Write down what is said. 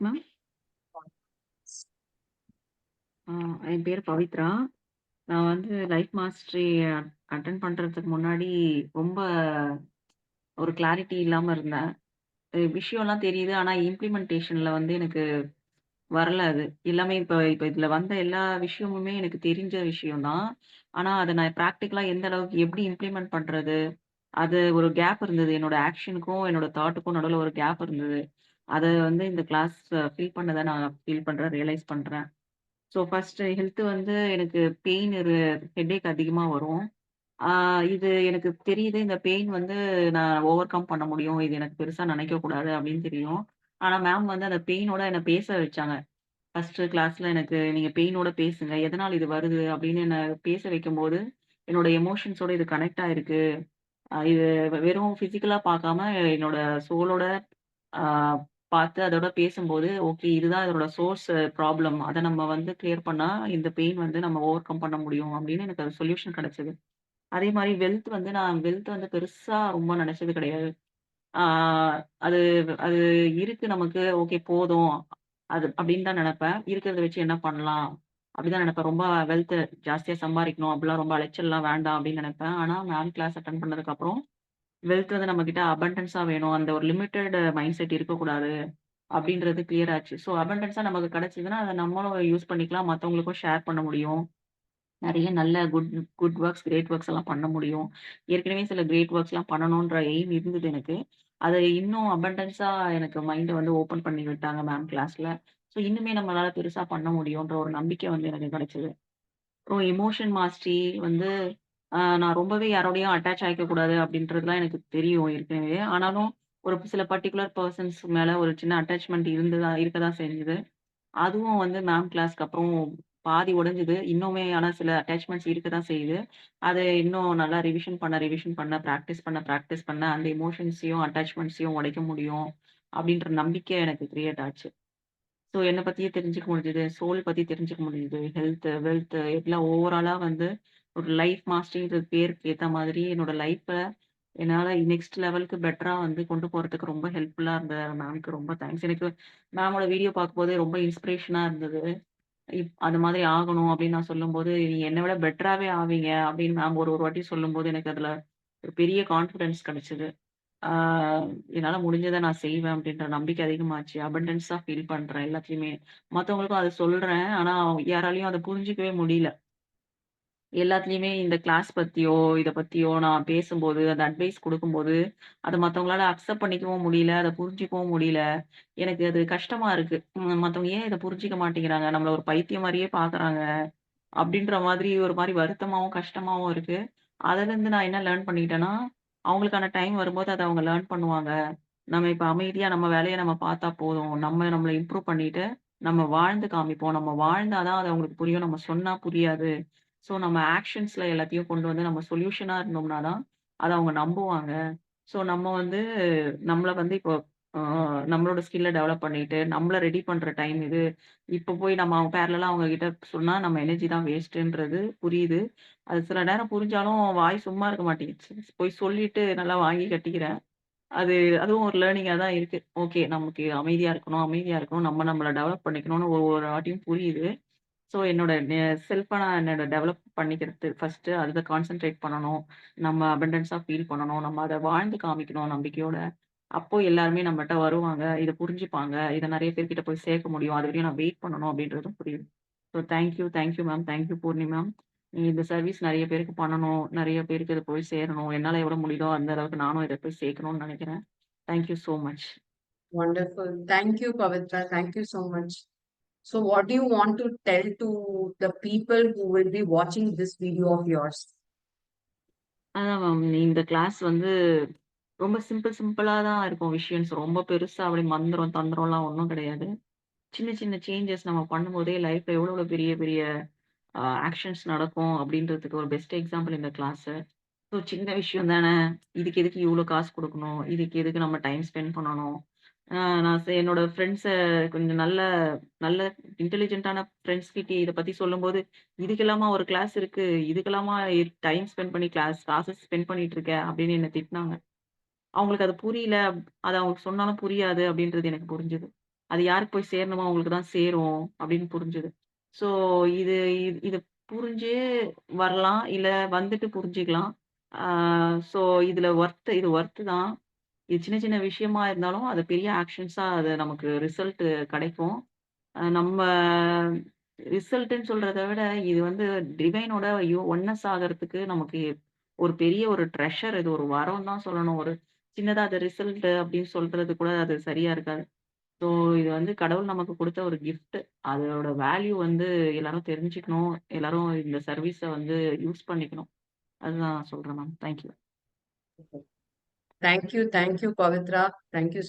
Ma'am. ஆ என் பேரு பவித்ரா. நான் வந்து லைஃப் மாஸ்டரி அட்டெண்ட் பண்றதுக்கு முன்னாடி ரொம்ப ஒரு கிளாரிட்டி இல்லாம இருந்தேன். விஷயம்லாம் தெரியுது. ஆனா இம்ப்ளிமென்டேஷன்ல வந்து எனக்கு வரல அது. எல்லாமே இப்ப இப்ப இதுல வந்த எல்லா விஷயமுமே எனக்கு தெரிஞ்ச விஷயம் தான். ஆனா அத நான் பிராக்டிகலா எந்த அளவுக்கு எப்படி இம்ப்ளிமெண்ட் பண்றது? அது ஒரு கேப் இருந்தது. என்னோட ஆக்ஷனுக்கும், என்னோட தாட்டுக்கும் நடுவுல ஒரு கேப் இருந்தது. அத வந்து இந்த கிளாஸ் ஃபில் பண்ணத நான் ஃபீல் பண்றேன், ரியலைஸ் பண்றேன். ஃபர்ஸ்ட்டு ஹெல்த் வந்து எனக்கு பெயின் ஹெட்டேக் அதிகமா வரும். ஆ இது எனக்கு தெரியுது. இந்த பெயின் வந்து நான் ஓவர் கம் பண்ண முடியும். இது எனக்கு பெருசா நினைக்கக்கூடாது அப்படின்னு தெரியும். ஆனா மேம் வந்து அந்த பெயினோட என்ன பேச வச்சாங்க. ஃபர்ஸ்ட்டு கிளாஸ்ல எனக்கு நீங்க பெயினோட பேசுங்க. எதனால இது வருது அப்படின்னு என்ன பேச வைக்கும்போது, என்னோட எமோஷன்ஸோட இது கனெக்ட் ஆயிருக்கு. இது வெறும் பிசிக்கலா பார்க்காம என்னோட சோலோட ஆ பார்த்து அதோட பேசும்போது, ஓகே இதுதான் இதோட சோர்ஸ் ப்ராப்ளம். அத நம்ம வந்து கிளியர் பண்ணா, இந்த பெயின் வந்து நம்ம ஓவர் கம் பண்ண முடியும் அப்படின்னு எனக்கு அது சொல்யூஷன் கிடைச்சது. அதே மாரி வெல்த் வந்து பெருசா ரொம்ப நினைச்சது கிடையாது. ஆ அது அது இருக்கு நமக்கு. ஓகே போதும். அது அப்படின்னு தான் நெனப்பேன். இருக்கிறத வச்சு என்ன பண்ணலாம்? அப்படிதான் நெனப்பேன். ரொம்ப வெல்த் ஜாஸ்தியா சம்பாரிக்கணும். அப்படிலாம் ரொம்ப அலைச்சல்லாம் வேண்டாம் அப்படின்னு நெனப்பேன். ஆனா மேம் கிளாஸ் அட்டெண்ட் பண்ணதுக்கப்புறம், வெல்த் வந்து நம்மகிட்ட அபண்டன்ஸா வேணும். அந்த ஒரு லிமிட்டட் மைண்ட் செட் இருக்கக்கூடாது. அப்படின்றது கிளியர் ஆச்சு. அபண்டன்ஸா நமக்கு கிடைச்சதுன்னா, அத நம்மளும் யூஸ் பண்ணிக்கலாம். மத்தவங்களுக்கும் ஷேர் பண்ண முடியும். நெறைய நல்ல குட் ஒர்க்ஸ், கிரேட் ஒர்க்ஸ் எல்லாம் பண்ண முடியும். ஏற்கனவே சில கிரேட் ஒர்க்ஸ்லாம் பண்ணணுன்ற எய்ம் இருந்தது எனக்கு. அத இன்னும் அபண்டன்ஸா எனக்கு மைண்ட வந்து ஓப்பன் பண்ணி விட்டாங்க மேம் கிளாஸ்ல. இன்னுமே நம்மளால பெருசா பண்ண முடியுன்ற ஒரு நம்பிக்கை வந்து எனக்கு கிடைச்சது. அப்புறம் எமோஷன் மாஸ்டரி வந்து நான் ரொம்பவே யாரோடையும் அட்டாச் ஆயிக்கக்கூடாது அப்படின்றதுலாம் எனக்கு தெரியும் ஏற்கனவே. ஆனாலும் ஒரு சில பர்ட்டிகுலர் பெர்சன்ஸ் மேல ஒரு சின்ன அட்டாச்மென்ட் இருக்க தான் செஞ்சது. அதுவும் வந்து மேம் கிளாஸ்க்கு அப்புறம் பாதி உடைஞ்சது. இன்னுமே ஆனா சில அட்டாச்மெண்ட்ஸ் இருக்க தான் செய்யுது. அத இன்னும் நல்லா ரிவிஷன் பண்ண, பிராக்டிஸ் பண்ண அந்த எமோஷன்ஸையும், அட்டாச்மெண்ட்ஸையும் உடைக்க முடியும். அப்படின்ற நம்பிக்கை எனக்கு கிரியேட் ஆச்சு. என்ன பத்தியே தெரிஞ்சுக்க முடிஞ்சது. சோல் பத்தி தெரிஞ்சுக்க முடிஞ்சது. வெல்த் எல்லாம் ஓவராலா வந்து ஒரு லைஃப் மாஸ்டரிங்கிறது பேருக்கு ஏத்த மாதிரி என்னோட லைஃப்ப என்னால நெக்ஸ்ட் லெவலுக்கு பெட்டரா வந்து கொண்டு போறதுக்கு ரொம்ப ஹெல்ப்ஃபுல்லா இருந்த மேம்க்கு ரொம்ப தேங்க்ஸ். எனக்கு மேமோட வீடியோ பார்க்கும்போதே ரொம்ப இன்ஸ்பிரேஷனா இருந்தது. அந்த மாதிரி ஆகணும் அப்படின்னு நான் சொல்லும்போது, "நீங்க என்ன விட பெட்டராவே ஆவீங்க" அப்படின்னு மேம் ஒரு ஒரு வாட்டி சொல்லும்போது எனக்கு அதுல ஒரு பெரிய கான்ஃபிடன்ஸ் கிடைச்சது. ஆ என்னால முடிஞ்சத நான் செய்வேன் அப்படின்ற நம்பிக்கை அதிகமாச்சு. அபண்டன்ஸா ஃபீல் பண்றேன் எல்லாத்தையுமே. மத்தவங்களுக்கும் அத சொல்றேன். ஆனா யாராலயும் அத புரிஞ்சுக்கவே முடியல. எல்லாத்துலயுமே இந்த கிளாஸ் பத்தியோ, இத பத்தியோ நான் பேசும்போது, அந்த அட்வைஸ் குடுக்கும்போது, அத மத்தவங்களால அக்செப்ட் பண்ணிக்கவும் முடியல. அத புரிஞ்சுக்கவும் முடியல. எனக்கு அது கஷ்டமா இருக்கு. மத்தவங்க ஏன் இத புரிஞ்சுக்க மாட்டேங்கிறாங்க? நம்மள ஒரு பைத்தியம் மாரியே பார்க்குறாங்க. அப்படின்ற மாதிரி ஒரு மாரி வருத்தமாவும், கஷ்டமாவும் இருக்கு. அதுலருந்து நான் என்ன லேர்ன் பண்ணிக்கிட்டேன்னா, அவங்களுக்கான டைம் வரும்போது அத அவங்க லேர்ன் பண்ணுவாங்க. நம்ம இப்ப அமைதியா நம்ம வேலைய நம்ம பார்த்தா போதும். நம்மள இம்ப்ரூவ் பண்ணிட்டு, நம்ம வாழ்ந்து காமிப்போம். நம்ம வாழ்ந்தா தான் அது அவங்களுக்கு புரியும். நம்ம சொன்னா புரியாது. நம்ம ஆக்ஷன்ஸ்ல எல்லாத்தையும் கொண்டு வந்து நம்ம சொல்யூஷனா இருந்தோம்னா தான், அத அவங்க நம்புவாங்க. நம்ம வந்து நம்மள வந்து இப்போ அ நம்மளோட ஸ்கில்ல டெவலப் பண்ணிட்டு, நம்மள ரெடி பண்ற டைம் இது. இப்ப போய் நம்ம பேரலலா அவங்க கிட்ட சொன்னா நம்ம எனர்ஜி தான் வேஸ்ட்டுன்றது புரியுது. அது சில நேரம் புரிஞ்சாலும் வாய் சும்மா இருக்க மாட்டேங்குது. போய் சொல்லிட்டு நல்லா வாங்கி கட்டிக்கிறேன். அது அதுவும் ஒரு லேர்னிங்கா தான் இருக்கு. ஓகே நமக்கு அமைதியா இருக்கணும். நம்மள டெவலப் பண்ணிக்கணும்னு ஒரு ஒரு வாட்டியும் புரியுது. என்னோட செல்ஃப நான் என்னோட டெவலப் பண்ணிக்கிறது ஃபர்ஸ்ட்டு அதுல கான்சன்ட்ரேட் பண்ணணும். நம்ம அபண்டன்ஸா ஃபீல் பண்ணணும். நம்ம அத வாழ்ந்து காமிக்கணும் நம்பிக்கையோட. அப்போ எல்லாருமே நம்மட்ட வருவாங்க. இத புரிஞ்சுப்பாங்க. இத நெறைய பேர்கிட்ட போய் சேர்க்க முடியும். அதுவரையும் நான் வெயிட் பண்ணணும் அப்படின்றதும் புரியுது. Thank you ma'am. Thank you Poorni ma'am. இந்த சர்வீஸ் நெறைய பேருக்கு பண்ணணும். நெறைய பேருக்கு இது போய் சேரணும். என்னால எவ்வளோ முடியுதோ அந்த அளவுக்கு நானும் இத போய் சேர்க்கணும்னு நெனைக்கிறேன். Thank you so much. Wonderful. Thank you, Pavitra. Thank you so much. So, what do you want to tell to the people who will be watching this video of yours? அதான் மேம் இந்த class வந்து ரொம்ப சிம்பிளா தான் இருக்கும் விஷயம்ஸ். ரொம்ப பெருசா அப்படி மந்திரம், தந்திரம்லாம் ஒண்ணும் கிடையாது. சின்ன சின்ன சேஞ்சஸ் நம்ம பண்ணும்போதே லைஃப்ல எவ்வளோ எவ்வளோ பெரிய பெரிய ஆக்ஷன்ஸ் நடக்கும் அப்படின்றதுக்கு ஒரு பெஸ்ட் எக்ஸாம்பிள் இந்த கிளாஸு. சின்ன விஷயம் தானே. இதுக்கு எதுக்கு இவ்ளோ காசு குடுக்கணும்? இதுக்கு எதுக்கு நம்ம டைம் ஸ்பெண்ட் பண்ணணும்? அ நான் என்னோட ஃப்ரெண்ட்ஸ கொஞ்சம் நல்ல நல்ல இன்டெலிஜென்ட்டான ஃப்ரெண்ட்ஸ் கிட்ட இத பத்தி சொல்லும்போது, "இதுக்கெல்லாமா ஒரு கிளாஸ் இருக்கு. இதுக்கெல்லாமா டைம் ஸ்பெண்ட் பண்ணி காசு ஸ்பெண்ட் பண்ணிட்டு இருக்க?" அப்படின்னு என்ன திட்டினாங்க. அவங்களுக்கு அது புரியல. அது அவங்களுக்கு சொன்னாலும் புரியாது அப்படின்றது எனக்கு புரிஞ்சது. அது யாருக்கு போய் சேரணுமோ அவங்களுக்கு தான் சேரும் அப்படின்னு புரிஞ்சுது. ஸோ இது இது புரிஞ்சு வரலாம். இல்ல வந்துட்டு புரிஞ்சுக்கலாம். ஆ ஸோ இதுல இது ஒர்த் தான். இது சின்ன சின்ன விஷயமா இருந்தாலும், அது பெரிய ஆக்ஷன்ஸா அது நமக்கு ரிசல்ட் கிடைக்கும். நம்ம ரிசல்ட்ன்னு சொல்றத விட, இது வந்து டிவைனோட ஒன்னஸ் ஆகறதுக்கு நமக்கு ஒரு பெரிய ஒரு ட்ரெஷர் இது ஒரு வரம் தான் சொல்லணும். ஒரு சின்னதா அது ரிசல்ட் அப்படின்னு சொல்றது கூட அது சரியா இருக்காது. ஸோ இது வந்து கடவுள் நமக்கு குடுத்த ஒரு கிஃப்ட். அதோட வேல்யூ வந்து எல்லாரும் தெரிஞ்சுக்கணும். எல்லாரும் இந்த சர்வீஸ வந்து யூஸ் பண்ணிக்கணும். அதுதான் சொல்றேன் ma'am. Thank you. Thank you, Pavitra. Thank you